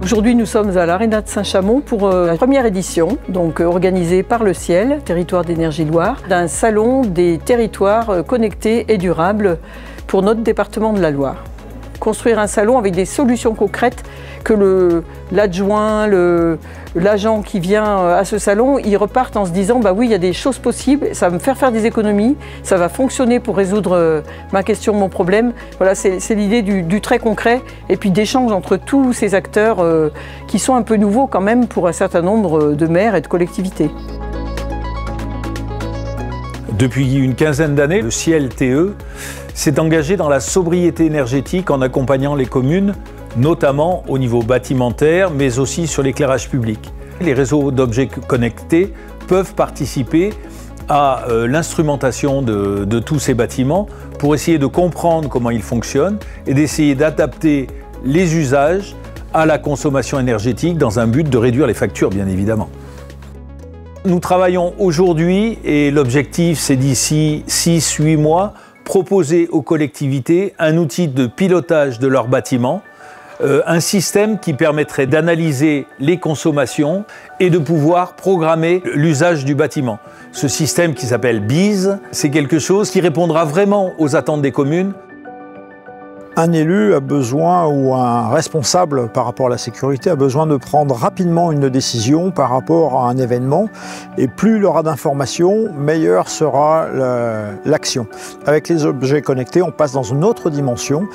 Aujourd'hui, nous sommes à l'Aréna de Saint-Chamond pour la première édition, donc organisée par le Ciel, Territoire d'énergie Loire, d'un salon des territoires connectés et durables pour notre département de la Loire. Construire un salon avec des solutions concrètes que l'adjoint, l'agent qui vient à ce salon, ils repartent en se disant bah oui, il y a des choses possibles, ça va me faire des économies, ça va fonctionner pour résoudre ma question, mon problème. Voilà, c'est l'idée du très concret et puis d'échange entre tous ces acteurs qui sont un peu nouveaux quand même pour un certain nombre de maires et de collectivités. Depuis une quinzaine d'années, le Ciel TE s'est engagé dans la sobriété énergétique en accompagnant les communes, notamment au niveau bâtimentaire, mais aussi sur l'éclairage public. Les réseaux d'objets connectés peuvent participer à l'instrumentation de tous ces bâtiments pour essayer de comprendre comment ils fonctionnent et d'essayer d'adapter les usages à la consommation énergétique dans un but de réduire les factures, bien évidemment. Nous travaillons aujourd'hui et l'objectif, c'est d'ici 6-8 mois, proposer aux collectivités un outil de pilotage de leurs bâtiments, un système qui permettrait d'analyser les consommations et de pouvoir programmer l'usage du bâtiment. Ce système qui s'appelle BIS, c'est quelque chose qui répondra vraiment aux attentes des communes. Un élu a besoin, ou un responsable par rapport à la sécurité, a besoin de prendre rapidement une décision par rapport à un événement. Et plus il aura d'informations, meilleure sera l'action. Avec les objets connectés, on passe dans une autre dimension.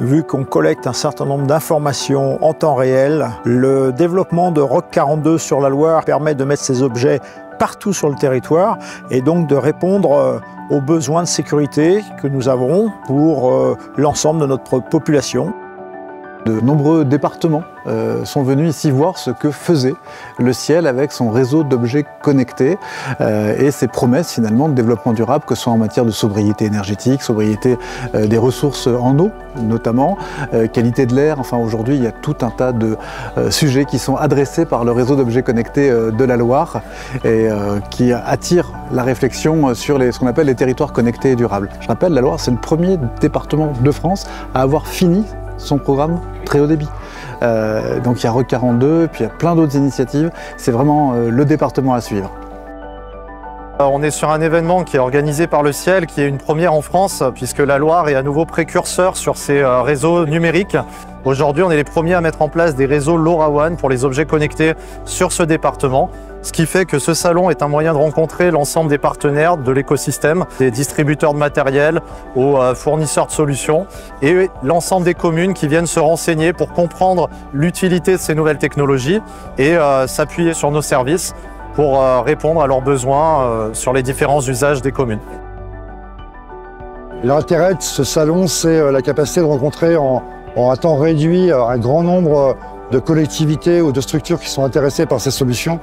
Vu qu'on collecte un certain nombre d'informations en temps réel, le développement de ROC 42 sur la Loire permet de mettre ces objets partout sur le territoire et donc de répondre aux besoins de sécurité que nous avons pour l'ensemble de notre population. De nombreux départements sont venus ici voir ce que faisait le Ciel avec son réseau d'objets connectés et ses promesses finalement de développement durable, que ce soit en matière de sobriété énergétique, sobriété des ressources en eau notamment, qualité de l'air. Enfin aujourd'hui il y a tout un tas de sujets qui sont adressés par le réseau d'objets connectés de la Loire et qui attirent la réflexion sur ce qu'on appelle les territoires connectés et durables. Je rappelle, la Loire c'est le premier département de France à avoir fini son programme très haut débit. Donc il y a ROC 42, puis il y a plein d'autres initiatives. C'est vraiment le département à suivre. On est sur un événement qui est organisé par le Ciel, qui est une première en France, puisque la Loire est à nouveau précurseur sur ces réseaux numériques. Aujourd'hui, on est les premiers à mettre en place des réseaux LoRaWAN pour les objets connectés sur ce département. Ce qui fait que ce salon est un moyen de rencontrer l'ensemble des partenaires de l'écosystème, des distributeurs de matériel aux fournisseurs de solutions et l'ensemble des communes qui viennent se renseigner pour comprendre l'utilité de ces nouvelles technologies et s'appuyer sur nos services pour répondre à leurs besoins sur les différents usages des communes. L'intérêt de ce salon, c'est la capacité de rencontrer en un temps réduit un grand nombre de collectivités ou de structures qui sont intéressées par ces solutions.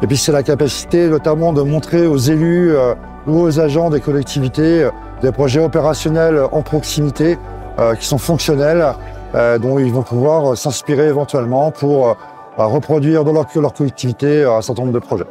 Et puis c'est la capacité notamment de montrer aux élus ou aux agents des collectivités des projets opérationnels en proximité qui sont fonctionnels, dont ils vont pouvoir s'inspirer éventuellement pour reproduire dans leur collectivité un certain nombre de projets.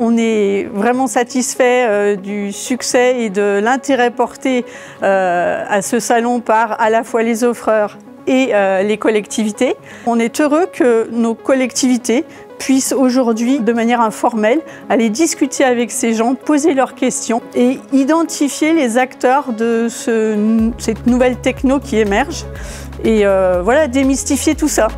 On est vraiment satisfait du succès et de l'intérêt porté à ce salon par à la fois les offreurs et les collectivités. On est heureux que nos collectivités puissent aujourd'hui, de manière informelle, aller discuter avec ces gens, poser leurs questions et identifier les acteurs de cette nouvelle techno qui émerge et voilà, démystifier tout ça.